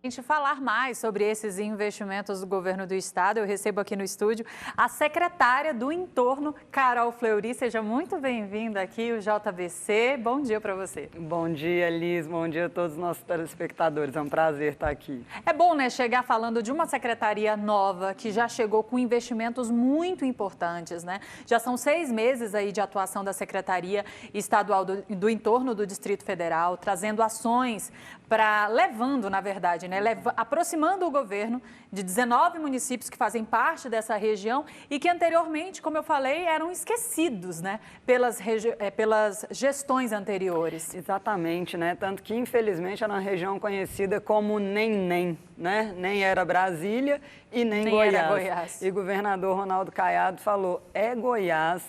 gente falar mais sobre esses investimentos do governo do estado, eu recebo aqui no estúdio a secretária do Entorno, Carol Fleury. Seja muito bem-vinda aqui, o JBC. Bom dia para você. Bom dia, Liz. Bom dia a todos os nossos telespectadores. É um prazer estar aqui. É bom, né, chegar falando de uma secretaria nova que já chegou com investimentos muito importantes, né? Já são 6 meses aí de atuação da Secretaria Estadual do Entorno do Distrito Federal, trazendo ações levando, na verdade, né, aproximando o governo de 19 municípios que fazem parte dessa região e que anteriormente, como eu falei, eram esquecidos, né, pelas gestões anteriores. Exatamente, né? Tanto que, infelizmente, era uma região conhecida como nem, né? Nem era Brasília e nem Goiás. Era Goiás. E o governador Ronaldo Caiado falou, é Goiás,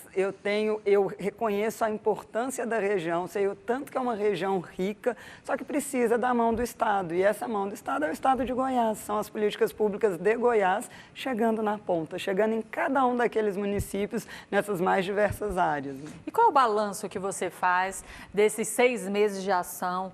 eu reconheço a importância da região, sei o tanto que é uma região rica, só que precisa da mão do Estado. E essa mão do Estado é o Estado de Goiás, são as políticas públicas de Goiás chegando na ponta, chegando em cada um daqueles municípios nessas mais diversas áreas. E qual é o balanço que você faz desses 6 meses de ação?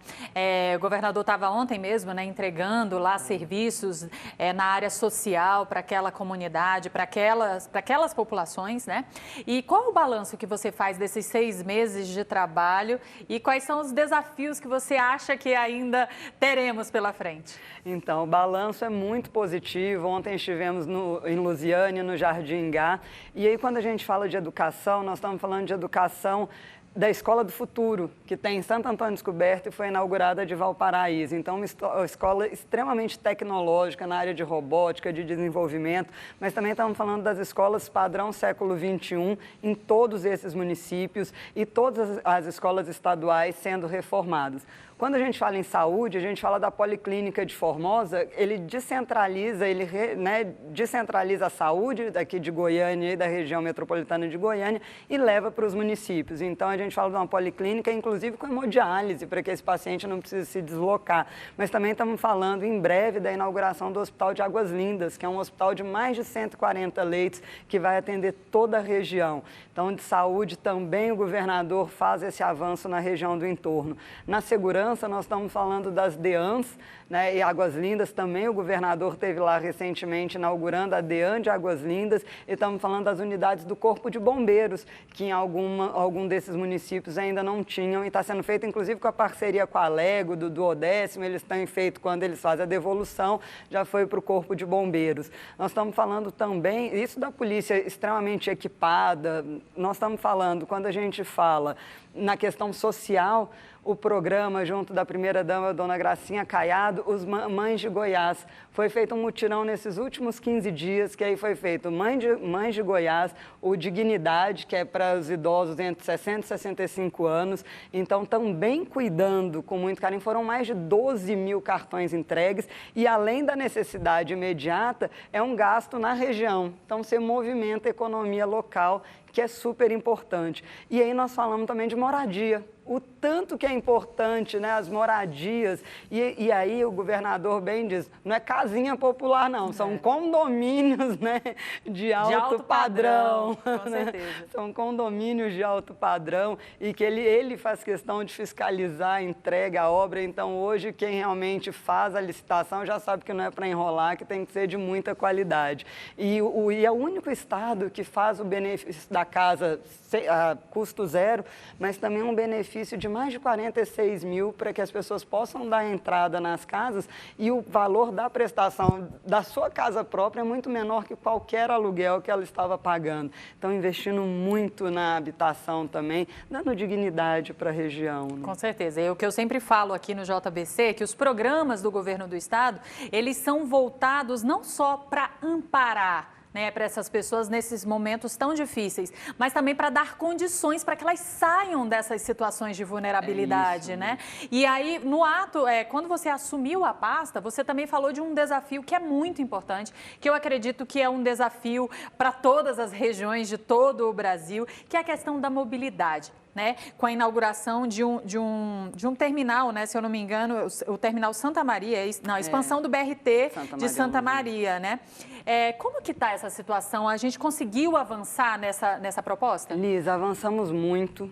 O governador estava ontem mesmo, né, entregando lá serviços na área social para aquela comunidade, para aquelas populações, né? E qual é o balanço que você faz desses 6 meses de trabalho e quais são os desafios que você acha que ainda teremos pela frente? Então, o balanço é muito positivo. Ontem estivemos em Lusiânia, no Jardim Ingá. E aí, quando a gente fala de educação, nós estamos falando de educação da Escola do Futuro, que tem em Santo Antônio Descoberto e foi inaugurada de Valparaíso. Então, uma escola extremamente tecnológica na área de robótica, de desenvolvimento, mas também estamos falando das escolas padrão século XXI em todos esses municípios e todas as escolas estaduais sendo reformadas. Quando a gente fala em saúde, a gente fala da Policlínica de Formosa, ele descentraliza a saúde daqui de Goiânia e da região metropolitana de Goiânia e leva para os municípios. Então, a gente fala de uma policlínica, inclusive com hemodiálise, para que esse paciente não precise se deslocar. Mas também estamos falando em breve da inauguração do Hospital de Águas Lindas, que é um hospital de mais de 140 leitos que vai atender toda a região. Então, de saúde também o governador faz esse avanço na região do entorno. Na segurança, nós estamos falando das DEANs, né, e Águas Lindas também, o governador esteve lá recentemente inaugurando a DEAN de Águas Lindas, e estamos falando das unidades do Corpo de Bombeiros, que em algum desses municípios ainda não tinham, e está sendo feito inclusive com a parceria com a Lego, do Duodécimo, eles têm feito quando eles fazem a devolução, já foi para o Corpo de Bombeiros. Nós estamos falando também, isso da polícia extremamente equipada, nós estamos falando, quando a gente fala na questão social, o programa, junto da primeira-dama, dona Gracinha Caiado, os Mães de Goiás. Foi feito um mutirão nesses últimos 15 dias, que aí foi feito Mães de Goiás, o Dignidade, que é para os idosos entre 60 e 65 anos. Então, também cuidando com muito carinho, foram mais de 12 mil cartões entregues e, além da necessidade imediata, é um gasto na região. Então, você movimenta a economia local, que é super importante. E aí nós falamos também de moradia, o tanto que é importante, né, as moradias. E aí o governador bem diz, não é casinha popular não, são condomínios, né, de alto padrão. Com certeza. São condomínios de alto padrão e que ele faz questão de fiscalizar, entrega a obra. Então hoje quem realmente faz a licitação já sabe que não é para enrolar, que tem que ser de muita qualidade. E é o único estado que faz o benefício da casa a custo zero, mas também um benefício de mais de 46 mil para que as pessoas possam dar entrada nas casas e o valor da prestação da sua casa própria é muito menor que qualquer aluguel que ela estava pagando. Então, investindo muito na habitação também, dando dignidade para a região. Né? Com certeza. E o que eu sempre falo aqui no JBC é que os programas do governo do estado, eles são voltados não só para amparar, né, para essas pessoas nesses momentos tão difíceis, mas também para dar condições para que elas saiam dessas situações de vulnerabilidade, né? E aí, no ato, quando você assumiu a pasta, você também falou de um desafio que é muito importante, que eu acredito que é um desafio para todas as regiões de todo o Brasil, que é a questão da mobilidade. Né, com a inauguração de um terminal, né, se eu não me engano, o terminal Santa Maria, a expansão do BRT de Santa Maria, né? Como que está essa situação? A gente conseguiu avançar nessa proposta? Liz, avançamos muito.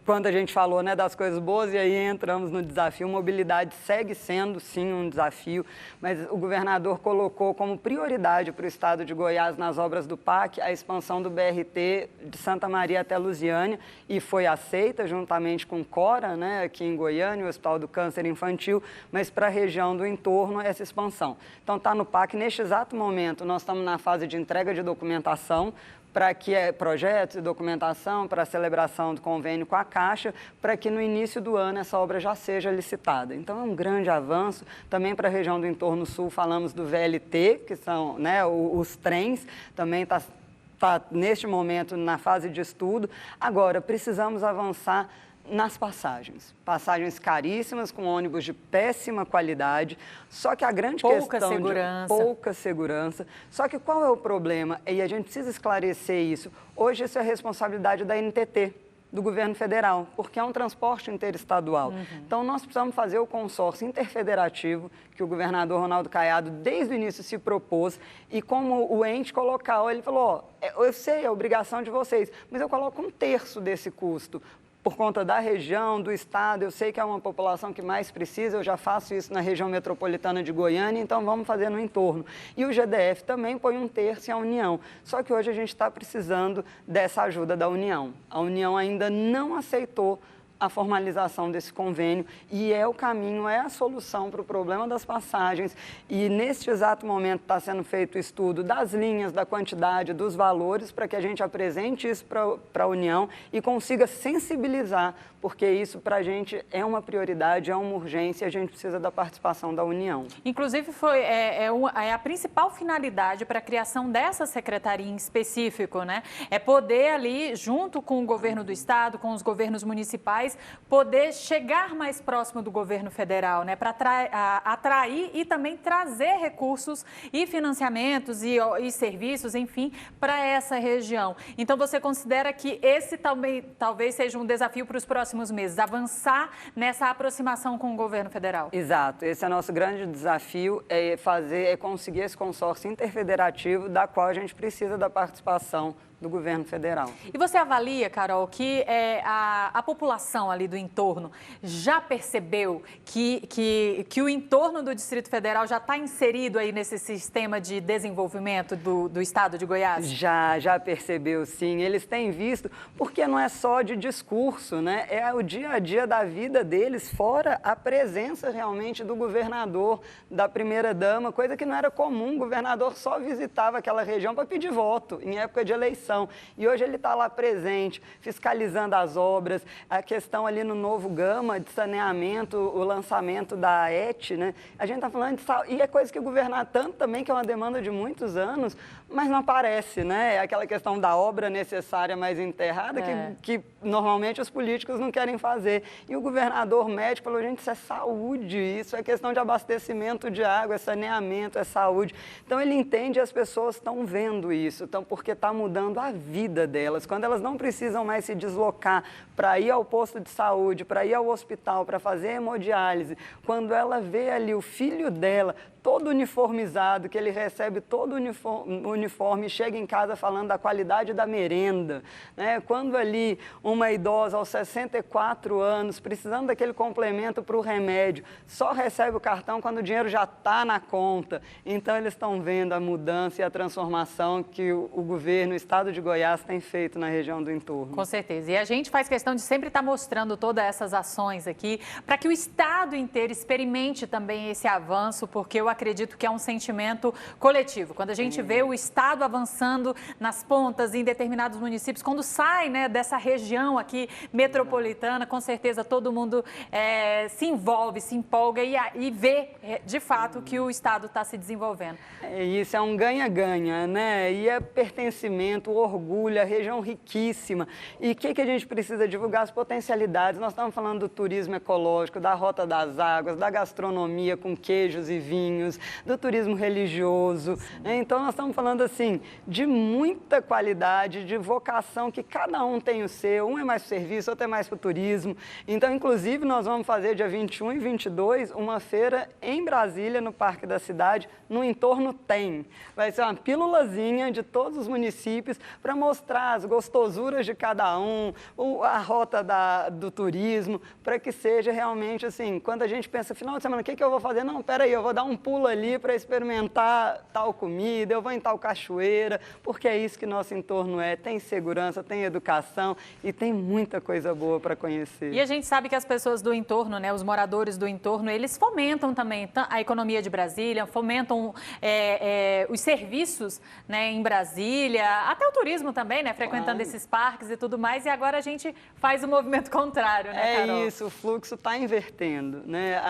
quando a gente falou, né, das coisas boas, e aí entramos no desafio, mobilidade segue sendo, sim, um desafio, mas o governador colocou como prioridade para o estado de Goiás, nas obras do PAC, a expansão do BRT de Santa Maria até Lusiânia, e foi aceita juntamente com Cora, né, aqui em Goiânia, o Hospital do Câncer Infantil, mas para a região do entorno, essa expansão. Então, está no PAC. Neste exato momento, nós estamos na fase de entrega de documentação, para que projetos e documentação para a celebração do convênio com a Caixa, para que no início do ano essa obra já seja licitada. Então, é um grande avanço. Também para a região do entorno sul, falamos do VLT, que são, né, os trens, também está neste momento na fase de estudo. Agora, precisamos avançar nas passagens caríssimas, com ônibus de péssima qualidade, só que a grande questão de pouca segurança. Só que qual é o problema? E a gente precisa esclarecer isso. Hoje isso é responsabilidade da NTT, do governo federal, porque é um transporte interestadual. Então, nós precisamos fazer o consórcio interfederativo, que o governador Ronaldo Caiado, desde o início, se propôs, e como o ente colocar, ele falou, eu sei, é obrigação de vocês, mas eu coloco 1/3 desse custo, por conta da região, do estado. Eu sei que é uma população que mais precisa, eu já faço isso na região metropolitana de Goiânia, então vamos fazer no entorno. E o GDF também põe 1/3 e a União. Só que hoje a gente está precisando dessa ajuda da União. A União ainda não aceitou a formalização desse convênio, e é o caminho, é a solução para o problema das passagens. E neste exato momento está sendo feito o estudo das linhas, da quantidade, dos valores, para que a gente apresente isso para a União e consiga sensibilizar, porque isso para a gente é uma prioridade, é uma urgência, e a gente precisa da participação da União. Inclusive, a principal finalidade para a criação dessa secretaria em específico, né? É poder ali, junto com o governo do estado, com os governos municipais, poder chegar mais próximo do governo federal, né? Para atrair e também trazer recursos e financiamentos e serviços, enfim, para essa região. Então, você considera que esse também talvez seja um desafio para os próximos meses, avançar nessa aproximação com o governo federal? Exato. Esse é o nosso grande desafio, é conseguir esse consórcio interfederativo, da qual a gente precisa da participação do governo federal. E você avalia, Carol, que a população ali do entorno já percebeu que o entorno do Distrito Federal já está inserido aí nesse sistema de desenvolvimento do estado de Goiás? Já percebeu, sim. Eles têm visto, porque não é só de discurso, né? É o dia a dia da vida deles, fora a presença realmente do governador, da primeira-dama, coisa que não era comum. O governador só visitava aquela região para pedir voto em época de eleição. E hoje ele está lá presente, fiscalizando as obras, a questão ali no novo Gama de saneamento, o lançamento da ET, né? A gente está falando de saúde, e é coisa que o governar tanto também, que é uma demanda de muitos anos, mas não aparece, né? É aquela questão da obra necessária, mas enterrada, que normalmente os políticos não querem fazer. E o governador médico falou, gente, isso é saúde, isso é questão de abastecimento de água, é saneamento, é saúde. Então ele entende, e as pessoas estão vendo isso, então, porque está mudando a vida delas. Quando elas não precisam mais se deslocar para ir ao posto de saúde, para ir ao hospital, para fazer hemodiálise, quando ela vê ali o filho dela todo uniformizado, que ele recebe todo uniforme, chega em casa falando da qualidade da merenda, né? Quando ali uma idosa aos 64 anos, precisando daquele complemento para o remédio, só recebe o cartão quando o dinheiro já está na conta. Então, eles estão vendo a mudança e a transformação que o governo, o estado de Goiás, tem feito na região do entorno. Com certeza. E a gente faz questão de sempre estar mostrando todas essas ações aqui, para que o estado inteiro experimente também esse avanço, porque eu acredito que é um sentimento coletivo. Quando a gente vê o estado avançando nas pontas, em determinados municípios, quando sai, né, dessa região aqui metropolitana, com certeza todo mundo se envolve, se empolga e vê, de fato, que o estado está se desenvolvendo. Isso é um ganha-ganha, né? E é pertencimento, orgulho, a região riquíssima. E o que a gente precisa divulgar? As potencialidades. Nós estamos falando do turismo ecológico, da Rota das Águas, da gastronomia com queijos e vinhos, do turismo religioso. Então, nós estamos falando, assim, de muita qualidade, de vocação, que cada um tem o seu. Um é mais para o serviço, outro é mais para o turismo. Então, inclusive, nós vamos fazer dia 21 e 22 uma feira em Brasília, no Parque da Cidade, no entorno tem. Vai ser uma pílulazinha de todos os municípios para mostrar as gostosuras de cada um, a rota do turismo, para que seja realmente assim, quando a gente pensa, final de semana, o que eu vou fazer? Não, peraí, eu vou dar um pulo ali para experimentar tal comida, eu vou em tal cachoeira, porque é isso que nosso entorno é. Tem segurança, tem educação e tem muita coisa boa para conhecer. E a gente sabe que as pessoas do entorno, né, os moradores do entorno, eles fomentam também a economia de Brasília, fomentam os serviços, né, em Brasília, até o turismo também, né, frequentando esses parques e tudo mais, e agora a gente faz o movimento contrário, né, Carol? É isso, o fluxo está invertendo, né?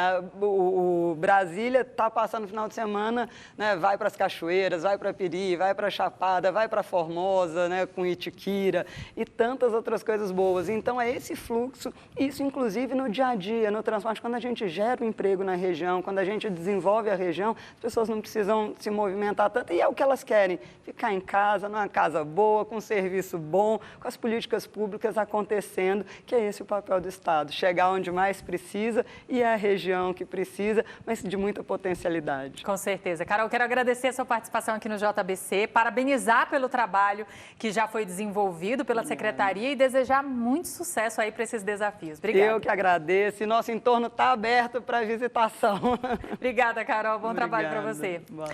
O Brasília está passando o final de semana, né, vai para as cachoeiras, vai para Piri, vai para Chapada, vai para Formosa, né, com Itiquira e tantas outras coisas boas. Então, é esse fluxo, isso inclusive no dia a dia, no transporte, quando a gente gera um emprego na região, quando a gente desenvolve a região, as pessoas não precisam se movimentar tanto, e é o que elas querem, ficar em casa, numa casa boa, com um serviço bom, com as políticas públicas acontecendo, que é esse o papel do Estado, chegar onde mais precisa e é a região que precisa, mas de muita potencialidade. Com certeza. Carol, quero agradecer a sua participação aqui no JBC, parabenizar pelo trabalho que já foi desenvolvido pela Secretaria e desejar muito sucesso aí para esses desafios. Obrigada. Eu que agradeço e nosso entorno está aberto para visitação. Obrigada, Carol. Bom trabalho para você. Boa.